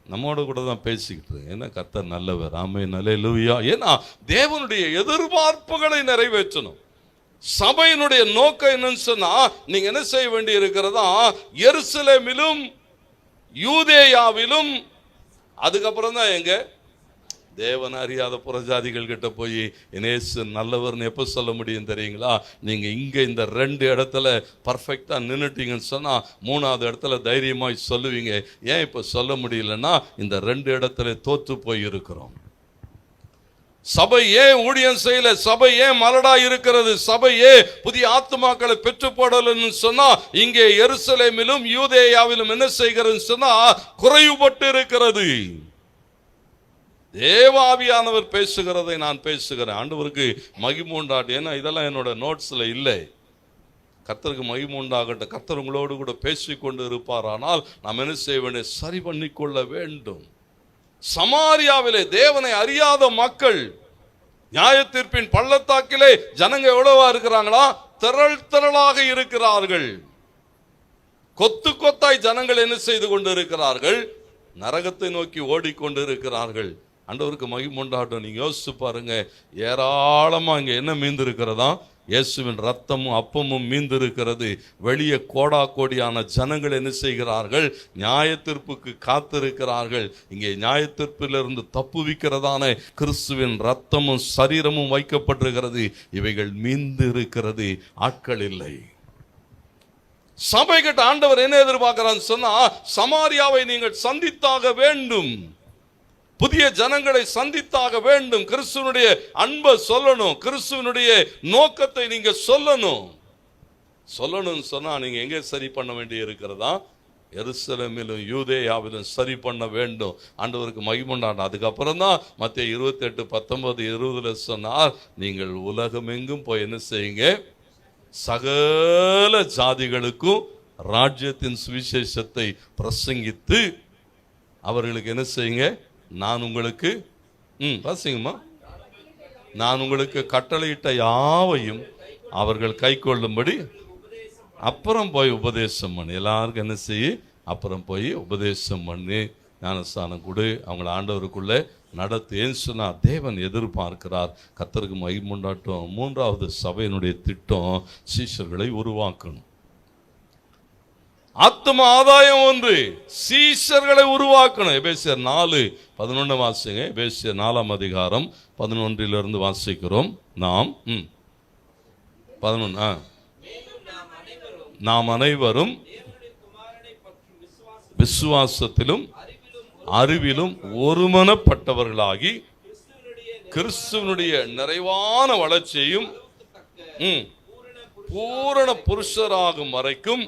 நம்மோட கூட தான் பேசிக்கிட்டு என்ன கர்த்தர் நல்லவர், ஆமென், அல்லேலூயா. ஏன்னா தேவனுடைய எதிர்பார்ப்புகளை நிறைவேற்றணும். சபையினுடைய நோக்கம் என்னன்னு சொன்னா, நீங்க என்ன செய்ய வேண்டி இருக்கிறதா, எருசலேமிலும் யூதேயாவிலும், அதுக்கப்புறம் தான் எங்க தேவன் அறியாத புறஜாதிகள் கிட்ட போய் இயேசு நல்லவர்னு எப்போ சொல்ல முடியும் தெரியுங்களா? நீங்க இங்க இந்த 2 இடத்துல பர்ஃபெக்டா நின்னுட்டீங்கன்னு சொன்னா 3வது இடத்துல தைரியமாய் சொல்லுவீங்க. ஏன் இப்ப சொல்ல முடியலன்னா, இந்த 2 இடத்துல தோற்று போய் இருக்கிறோம். சபை ஏன் ஊழியம் செய்யல, சபை ஏன் மலடா இருக்கிறது, சபை ஏன் புதிய ஆத்துமாக்களை பெற்று போடலன்னு சொன்னா, இங்கே எருசலேமிலும் யூதேயாவிலும் என்ன செய்கிறது சொன்னா குறைவுபட்டு இருக்கிறது. தேவாவியானவர் பேசுகிறதை நான் பேசுகிறேன். ஆண்டவருக்கு மகிமை உண்டாகட்டும். ஏன்னா இதெல்லாம் என்னோட நோட்ஸ்ல இல்லை. கர்த்தருக்கு மகிமை உண்டாகட்டும். கர்த்தர் உங்களோடு கூட பேசிக்கொண்டு இருப்பார். ஆனால் நாம் என்ன செய்ய வேண்டும்? சரி பண்ணி கொள்ள வேண்டும். சமாரியாவிலே தேவனை அறியாத மக்கள், நியாய தீர்ப்பின் பள்ளத்தாக்கிலே ஜனங்க எவ்வளவா இருக்கிறாங்களா? திரளாக இருக்கிறார்கள். கொத்து கொத்தாய் ஜனங்கள் என்ன செய்து கொண்டு இருக்கிறார்கள்? நரகத்தை நோக்கி ஓடிக்கொண்டு இருக்கிறார்கள். ஆண்டவருக்கு மகிமை உண்டாகட்டும். நீங்க யோசிச்சு பாருங்க, ஏராளமா இங்க என்ன மீந்து இருக்கிறதா? இயேசுவின் ரத்தமும் அப்பமும் மீந்திருக்கிறது. வெளியே கோடா கோடியான ஜனங்கள் என்ன செய்கிறார்கள்? நியாய தீர்ப்புக்கு காத்திருக்கிறார்கள். இங்கே நியாய தீர்ப்பிலிருந்து தப்புவிக்கிறதான கிறிஸ்துவின் ரத்தமும் சரீரமும் வைக்கப்பட்டிருக்கிறது. இவைகள் மீந்திருக்கிறது, ஆட்கள் இல்லை. சபை கிட்ட ஆண்டவர் என்ன எதிர்பார்க்கிறான்னு சொன்னா, சமாரியாவை நீங்கள் சந்தித்தாக வேண்டும், புதிய ஜனங்களை சந்தித்தாக வேண்டும், கிறிஸ்துவனுடைய அன்பை சொல்லணும், கிறிஸ்துவனுடைய நோக்கத்தை நீங்க சொல்லணும்னு சொன்னா நீங்க எங்கே சரி பண்ண வேண்டி இருக்கிறதா? எருசலேமிலும் யூதேயாவிலும் சரி பண்ண வேண்டும். ஆண்டவருக்கு மகிமைண்டாண்டு. அதுக்கப்புறம் தான் மத்தேயு 28:19-20 சொன்னார், நீங்கள் உலகமெங்கும் போய் என்ன செய்யுங்க? சகல ஜாதிகளுக்கும் ராஜ்யத்தின் சுவிசேஷத்தை பிரசங்கித்து அவர்களுக்கு என்ன செய்யுங்க? நான் உங்களுக்கு வாசிங்கம்மா, நான் உங்களுக்கு கட்டளையிட்ட யாவையும் அவர்கள் கை கொள்ளும்படி அப்புறம் போய் உபதேசம் பண்ணி, எல்லாருக்கும் என்ன செய்ய? அப்புறம் போய் உபதேசம் பண்ணி ஞானஸ்தானம் கொடு, அவங்கள ஆண்டவருக்குள்ளே நடத்து. ஏன்னு சொன்னால் தேவன் எதிர்பார்க்கிறார். கர்த்தருக்கு மகிமைண்டாட்டும். 3வது சபையினுடைய திட்டம் சீஷர்களை உருவாக்கணும். ஆத்ம ஆதாயம் ஒன்று, சீஷர்களை உருவாக்கணும். எபேசியர் 4:11 வாசிங்க. எபேசியர் 4:11 வாசிக்கிறோம். நாம் 11 நாம் அனைவரும் விசுவாசத்திலும் அறிவிலும் ஒருமனப்பட்டவர்களாகி கிறிஸ்துவனுடைய நிறைவான வளர்ச்சியையும் பூரண புருஷராகும் வரைக்கும்.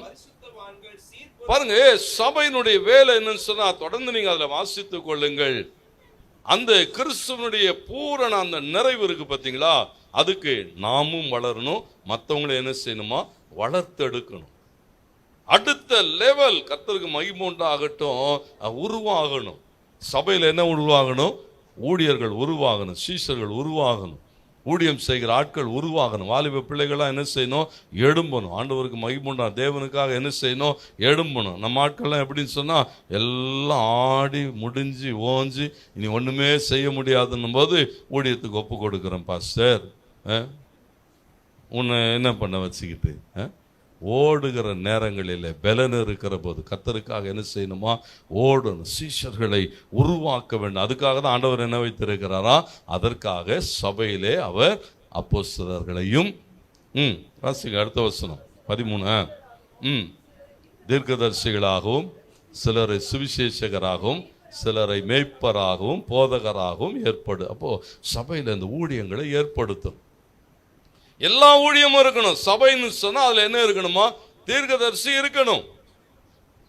பாருங்க, சபையினுடைய வேலை என்னன்னு சொன்னா, தொடர்ந்து நீங்க அதுல வாசித்துக் கொள்ளுங்கள். அந்த கிறிஸ்துவனுடைய பூரண அந்த நிறைவு இருக்கு பார்த்தீங்களா, அதுக்கு நாமும் வளரணும், மற்றவங்களை என்ன செய்யணுமா? வளர்த்தெடுக்கணும். அடுத்த லெவல் கர்த்தருக்கு மகிமை உண்டாகட்டும் உருவாகணும். சபையில் என்ன உருவாகணும்? ஊழியர்கள் உருவாகணும், சீஷர்கள் உருவாகணும், ஊழியம் செய்கிற ஆட்கள் உருவாகணும். வாலிப பிள்ளைகளாக என்ன செய்யணும்? எழும்பணும். ஆண்டவருக்கு மகிமுண்டா தேவனுக்காக என்ன செய்யணும்? எழும்பணும். நம்ம ஆட்கள்லாம் எப்படின்னு சொன்னால், எல்லாம் ஆடி முடிஞ்சு ஓஞ்சி இனி ஒன்றுமே செய்ய முடியாதுன்னும் போது ஊழியத்துக்கு ஒப்பு கொடுக்குறேன் பாஸ்டர், உன்னை என்ன பண்ண வச்சுக்கிட்டு ஓடுகிற நேரங்களில் பலன் இருக்கிற போது கர்த்தருக்காக என்ன செய்யணுமா? ஓடணும். சீஷர்களை உருவாக்க வேண்டும். அதுக்காக தான் ஆண்டவர் என்ன வைத்திருக்கிறாரா? அதற்காக சபையிலே அவர் அப்போஸ்தலர்களையும் வாசிங்க அடுத்த வசனம் 13 தீர்க்கதரிசிகளாகவும் சிலரை சுவிசேஷகராகவும் சிலரை மேய்ப்பராகவும் போதகராகவும் அப்போ சபையில் இந்த ஊழியங்களை ஏற்படுத்தும். எல்லா ஊழியமும் இருக்கணும். சபைன்னு சொன்னா அதுல என்ன இருக்கணுமா? தீர்க்கதரிசி இருக்கணும்,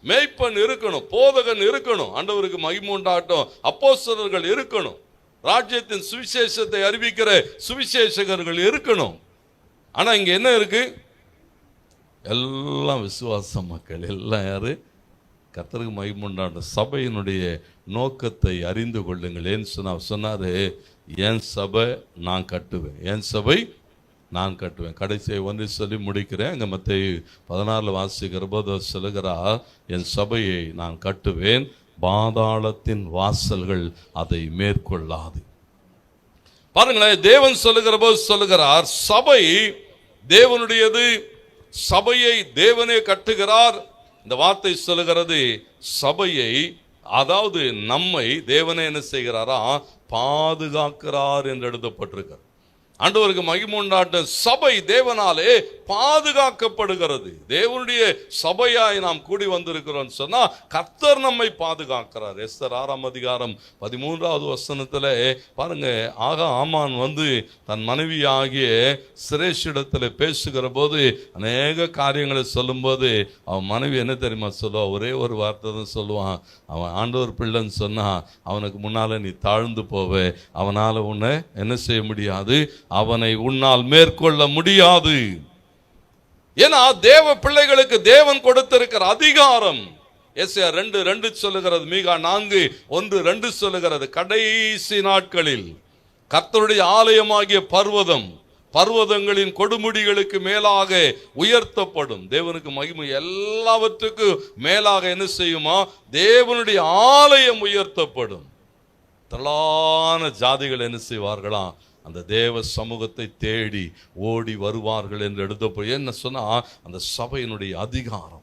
மேய்ப்பன் இருக்கணும், போதகன் இருக்கணும், ஆண்டவருக்கு மகிமை உண்டாகட்டும் அப்போஸ்தலர்கள் இருக்கணும், ராஜ்யத்தின் சுவிசேஷத்தை அறிவிக்கிற சுவிசேஷகர்கள் இருக்கணும். ஆனா இங்க என்ன இருக்கு? எல்லாம் விசுவாச மக்கள். எல்லாம் யாரு? கர்த்தருக்கு மகிமை உண்டாகட்டும். சபையினுடைய நோக்கத்தை அறிந்து கொள்ளுங்கள். ஏன்னு சொன்னாரு, என் சபை நான் கட்டுவேன், என் சபை நான் கட்டுவேன். கடைசியை ஒன்று சொல்லி முடிக்கிறேன். அங்கே மத்தேயு 16 வாசிக்கிற போது சொல்லுகிறார், என் சபையை நான் கட்டுவேன், பாதாளத்தின் வாசல்கள் அதை மேற்கொள்ளாது. பாருங்களேன், தேவன் சொல்லுகிற போது சொல்லுகிறார், சபை தேவனுடையது, சபையை தேவனே கட்டுகிறார். இந்த வார்த்தை சொல்லுகிறது, சபையை அதாவது நம்மை தேவனே என்ன செய்கிறாரா? பாதுகாக்கிறார் என்று எழுதப்பட்டிருக்கிறார். ஆண்டவருக்கு மகிமை உண்டாட்ட சபை தேவனாலே பாதுகாக்கப்படுகிறது. தேவனுடைய சபையாய் நாம் கூடி வந்திருக்கிறோம் சொன்னா கர்த்தர் நம்மை பாதுகாக்கிறார். எஸ்தர் 6:13 பாருங்க, ஆமான் வந்து தன் மனைவி ஆகிய சிரேஷிடத்தில் பேசுகிற போது அநேக காரியங்களை சொல்லும் போது அவன் மனைவி என்ன தெரியுமா சொல்லுவான்? ஒரே ஒரு வார்த்தை தான் சொல்லுவான், அவன் ஆண்டவர் பிள்ளைன்னு சொன்னா அவனுக்கு முன்னால நீ தாழ்ந்து போவ, அவனால உன்னை என்ன செய்ய முடியாது, அவனை உன்னால் மேற்கொள்ள முடியாது. ஏன்னா தேவ பிள்ளைகளுக்கு தேவன் கொடுத்திருக்கிற அதிகாரம். எஸ்ஐயா 2:2 சொல்லுகிறது, மீகா 4:1-2 சொல்லுகிறது, கடைசி நாட்களில் கர்த்தருடைய ஆலயமாகிய பர்வதங்களின் கொடுமுடிகளுக்கு மேலாக உயர்த்தப்படும். தேவனுக்கு மகிமை எல்லாவற்றுக்கும் மேலாக என்ன செய்யுமா? தேவனுடைய ஆலயம் உயர்த்தப்படும். தலான ஜாதிகள் என்ன செய்வார்களாம்? அந்த தேவ சமூகத்தை தேடி ஓடி வருவார்கள் என்று எழுதப்போ என்ன சொன்னா, அந்த சபையினுடைய அதிகாரம்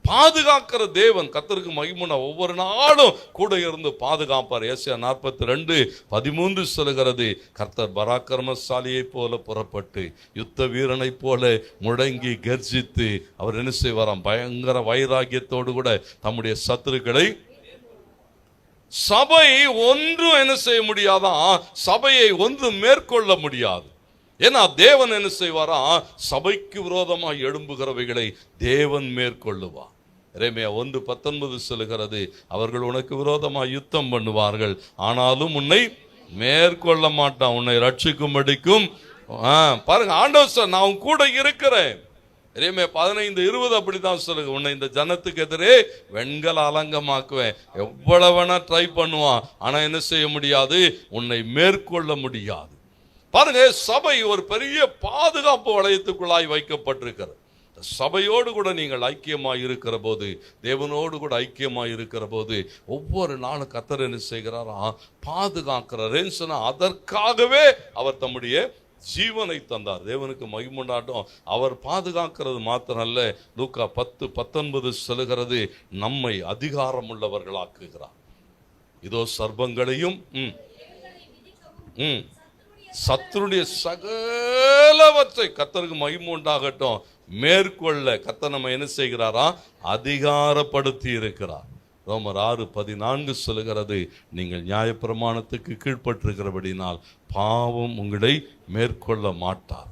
பாதுகாக்கிற தேவன். கர்த்தருக்கு மகிமை. ஒவ்வொரு நாளும் கூட இருந்து பாதுகாப்பார். ஏசாயா 42:13 சொல்லுகிறது, கர்த்தர் பராக்கிரமசாலியை போல புறப்பட்டு யுத்த வீரனை போல முழங்கி கர்ஜித்து அவர் என்ன செய்வாராம், பயங்கர வைராகியத்தோடு கூட தம்முடைய சத்துருக்களை. சபை ஒன்றும் என்ன செய்ய முடியாதான், சபையை ஒன்றும் மேற்கொள்ள முடியாது. ஏன்னா தேவன் என்ன செய்வாரா, சபைக்கு விரோதமாக எழும்புகிறவைகளை தேவன் மேற்கொள்ளுவார். எரேமியா 1:19 சொல்லுகிறது, அவர்கள் உனக்கு விரோதமாக யுத்தம் பண்ணுவார்கள், ஆனாலும் உன்னை மேற்கொள்ள மாட்டான், உன்னை ரட்சிக்கும்படிக்கும். பாருங்க, ஆண்டவர் சார் நான் உன் கூட இருக்கிறேன். எரேமியா 15:20 அப்படித்தான் சொல்லுங்க, உன்னை இந்த ஜனத்துக்கு எதிரே வெண்கல அலங்கமாக்குவேன். எவ்வளவுனா ட்ரை பண்ணுவான், ஆனா என்ன செய்ய முடியாது, உன்னை மேற்கொள்ள முடியாது. பாருங்க, சபை ஒரு பெரிய பாதுகாப்பு வளையத்துக்குள்ளாய் வைக்கப்பட்டிருக்கிறது. சபையோடு கூட நீங்கள் ஐக்கியமாய் இருக்கிற போது, தேவனோடு கூட ஐக்கியமாய் இருக்கிற போது, ஒவ்வொரு நாளும் கர்த்தர் என்ன செய்கிறாரா, பாதுகாக்கிறார். சொன்னா அதற்காகவே அவர் தம்முடைய ஜீவனை தந்தார். தேவனுக்கு மகிமுண்டாட்டம். அவர் பாதுகாக்கிறது மாத்திரம் அல்ல, லூக்கா 10:19 சொல்லுகிறது, நம்மை அதிகாரம் உள்ளவர்களாக்குகிறார். இதோ சர்ப்பங்களையும் சத்துருடைய சகலவற்றை, கர்த்தருக்கு மகிமை உண்டாகட்டும், மேற்கொள்ள கர்த்தர் நம்ம என்ன செய்கிறாரா, அதிகாரப்படுத்தி இருக்கிறார். ரோமர் 6:14 சொல்லுகிறது, நீங்கள் நியாயப்பிரமாணத்துக்கு கீழ்ப்பட்டிருக்கிறபடினால் பாவம் உங்களை மேற்கொள்ள மாட்டார்.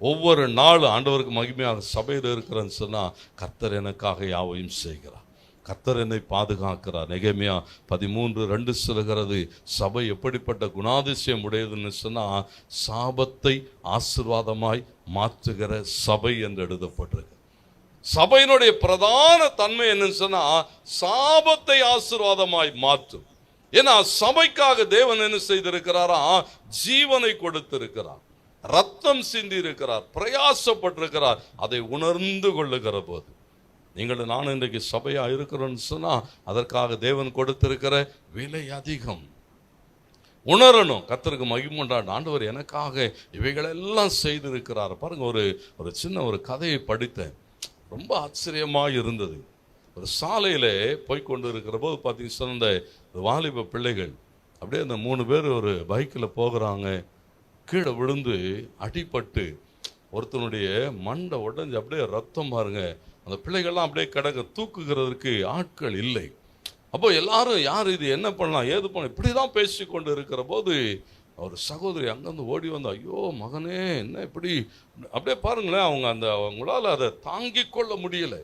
ஒவ்வொரு நாளும் ஆண்டவருக்கு மகிமையாக சபையில் இருக்கிறேன்னு சொன்னா, கர்த்தர் எனக்காக யாவையும் செய்கிறார், கர்த்தர் என்னை பாதுகாக்கிறார். நெகேமியா 13:2 சொல்லுகிறது, சபை எப்படிப்பட்ட குணாதிசயம் உடையதுன்னு சொன்னா, சாபத்தை ஆசீர்வாதமாய் மாற்றுகிற சபை என்று எழுதப்பட்டிருக்கு. சபையினுடைய பிரதான தன்மை என்னன்னு சொன்னா, சாபத்தை ஆசீர்வாதமாய் மாற்றும். ஏன்னா சபைக்காக தேவன் என்ன செய்திருக்கிறாரா, ஜீவனை கொடுத்திருக்கிறார், ரத்தம் சிந்தி இருக்கிறார், பிரயாசப்பட்டிருக்கிறார். அதை உணர்ந்து கொள்ளுகிற போது, நீங்கள் நான் இன்றைக்கு சபையா இருக்கிறோன்னு சொன்னா, அதற்காக தேவன் கொடுத்திருக்கிற விலை அதிகம். உணரணும். கர்த்தருக்கு மகிமை உண்டாகட்டும். ஆண்டவர் எனக்காக இவைகளெல்லாம் செய்திருக்கிறார். பாருங்க, ஒரு சின்ன ஒரு கதையை படித்தேன், ரொம்ப ஆச்சரியமாக இருந்தது. ஒரு சாலையில போய்கொண்டு இருக்கிற போது பார்த்தீங்கன்னா, இந்த வாலிப பிள்ளைகள் அப்படியே அந்த 3 பேர் ஒரு பைக்கில் போகிறாங்க. கீழே விழுந்து அடிபட்டு ஒருத்தனுடைய மண்டை உடஞ்சி அப்படியே ரத்தம் பாருங்க. அந்த பிள்ளைகள்லாம் அப்படியே கிடக்க, தூக்குகிறதுக்கு ஆட்கள் இல்லை. அப்போ எல்லாரும் யார் இது, என்ன பண்ணலாம், ஏது பண்ணலாம், இப்படி தான் பேசி கொண்டு இருக்கிற போது ஒரு சகோதரி அங்கேருந்து ஓடி வந்து, ஐயோ மகனே என்ன இப்படி, அப்படியே பாருங்களேன், அவங்களால அதை தாங்கி கொள்ள முடியலை.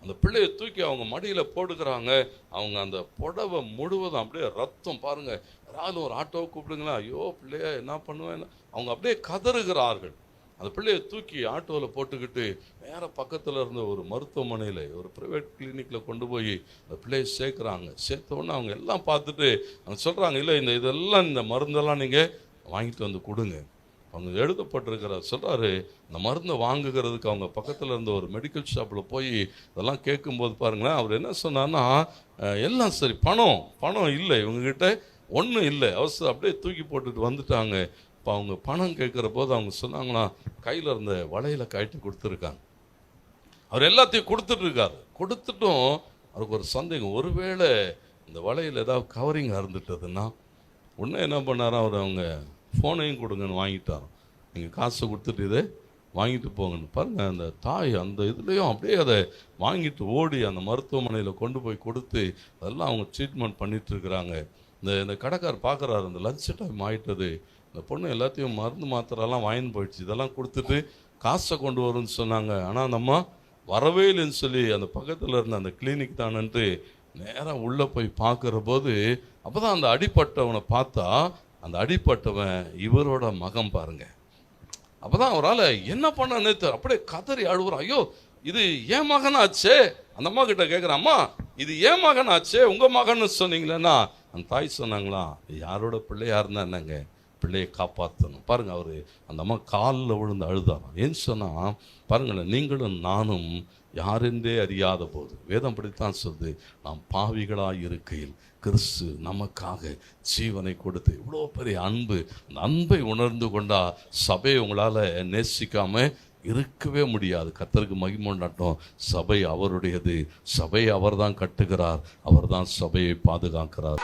அந்த பிள்ளையை தூக்கி அவங்க மடியில் போடுக்கிறாங்க. அவங்க அந்த புடவை முழுவதும் அப்படியே ரத்தம் பாருங்க. யாராவது ஒரு ஆட்டோவை கூப்பிடுங்களா, ஐயோ பிள்ளைய என்ன பண்ணுவேன், அவங்க அப்படியே கதறுகிறார்கள். அந்த பிள்ளையை தூக்கி ஆட்டோவில் போட்டுக்கிட்டு வேற பக்கத்தில் இருந்த ஒரு மருத்துவமனையில், ஒரு ப்ரைவேட் கிளினிக்கில் கொண்டு போய் அந்த பிள்ளையை சேர்க்குறாங்க. சேர்த்தோன்னே அவங்க எல்லாம் பார்த்துட்டு அவங்க சொல்கிறாங்க, இல்லை இதெல்லாம் இந்த மருந்தெல்லாம் நீங்கள் வாங்கிட்டு வந்து கொடுங்க. அவங்க எழுதப்பட்டிருக்கிற சொல்கிறாரு, இந்த மருந்தை வாங்குகிறதுக்கு அவங்க பக்கத்தில் இருந்த ஒரு மெடிக்கல் ஷாப்பில் போய் இதெல்லாம் கேட்கும்போது பாருங்களேன், அவர் என்ன சொன்னார்னா, எல்லாம் சரி, பணம் இல்லை இவங்ககிட்ட, ஒன்றும் இல்லை, அவசரம் அப்படியே தூக்கி போட்டுட்டு வந்துட்டாங்க. இப்போ அவங்க பணம் கேட்குற போது அவங்க சொன்னாங்களா, கையில் இருந்த வளையலை கழட்டி கொடுத்துருக்காங்க. அவர் எல்லாத்தையும் கொடுத்துட்ருக்காரு. கொடுத்துட்டும் அவருக்கு ஒரு சந்தேகம், ஒருவேளை இந்த வளையல் ஏதாவது கவரிங்காக இருந்துட்டதுன்னா. உடனே என்ன பண்ணாரா, அவர் அவங்க ஃபோனையும் கொடுங்கன்னு வாங்கிட்டார். நீங்கள் காசை கொடுத்துட்டு இதை வாங்கிட்டு போங்கன்னு. பாருங்கள், அந்த தாய் அந்த இதுலேயும் அப்படியே அதை வாங்கிட்டு ஓடி அந்த மருத்துவமனையில் கொண்டு போய் கொடுத்து அதெல்லாம் அவங்க ட்ரீட்மெண்ட் பண்ணிகிட்ருக்குறாங்க. இந்த கடைக்கார் பார்க்குறாரு, இந்த லஞ்ச் டைம் ஆகிட்டது, இந்த பொண்ணு எல்லாத்தையும் மருந்து மாத்திரெல்லாம் வாங்கின்னு போயிடுச்சு, இதெல்லாம் கொடுத்துட்டு காசை கொண்டு வரும்னு சொன்னாங்க. ஆனால் அந்த அம்மா வரவே இல்லைன்னு சொல்லி அந்த பக்கத்தில் இருந்த அந்த கிளினிக் தானன்ட்டு நேராக உள்ளே போய் பார்க்குற போது, அப்போ தான் அந்த அடிப்பட்டவனை பார்த்தா, அந்த அடிப்பட்டவன் இவரோட மகன் பாருங்க. அப்போ தான் அவரால் என்ன பண்ண நேற்று அப்படியே கதறி அழுவுறான், ஐயோ இது ஏன் மகனாச்சே. அந்த அம்மா கிட்ட கேட்குறான், அம்மா இது ஏன் மகனாச்சே, உங்கள் மகன்னு சொன்னீங்களேன்னா. அந்த தாய் சொன்னாங்களா, யாரோட பிள்ளையா இருந்தா என்னங்க, பிள்ளையை காப்பாற்றணும். பாருங்கள், அவர் அந்த அம்மா காலில் விழுந்து அழுதாராம். ஏன்னு சொன்னால் பாருங்களேன், நீங்களும் நானும் யாரென்றே அறியாத போது வேதம் படித்தான் சொல்லுது, நாம் பாவிகளாக இருக்கையில் கிறிஸ்து நமக்காக ஜீவனை கொடுத்து இவ்வளோ பெரிய அன்பு. அந்த அன்பை உணர்ந்து கொண்டா சபையை உங்களால் நேசிக்காம இருக்கவே முடியாது. கர்த்தருக்கு மகிமை உண்டாகட்டும். சபை அவருடையது. சபை அவர்தான் கட்டுகிறார், அவர்தான் சபையை பாதுகாக்கிறார்.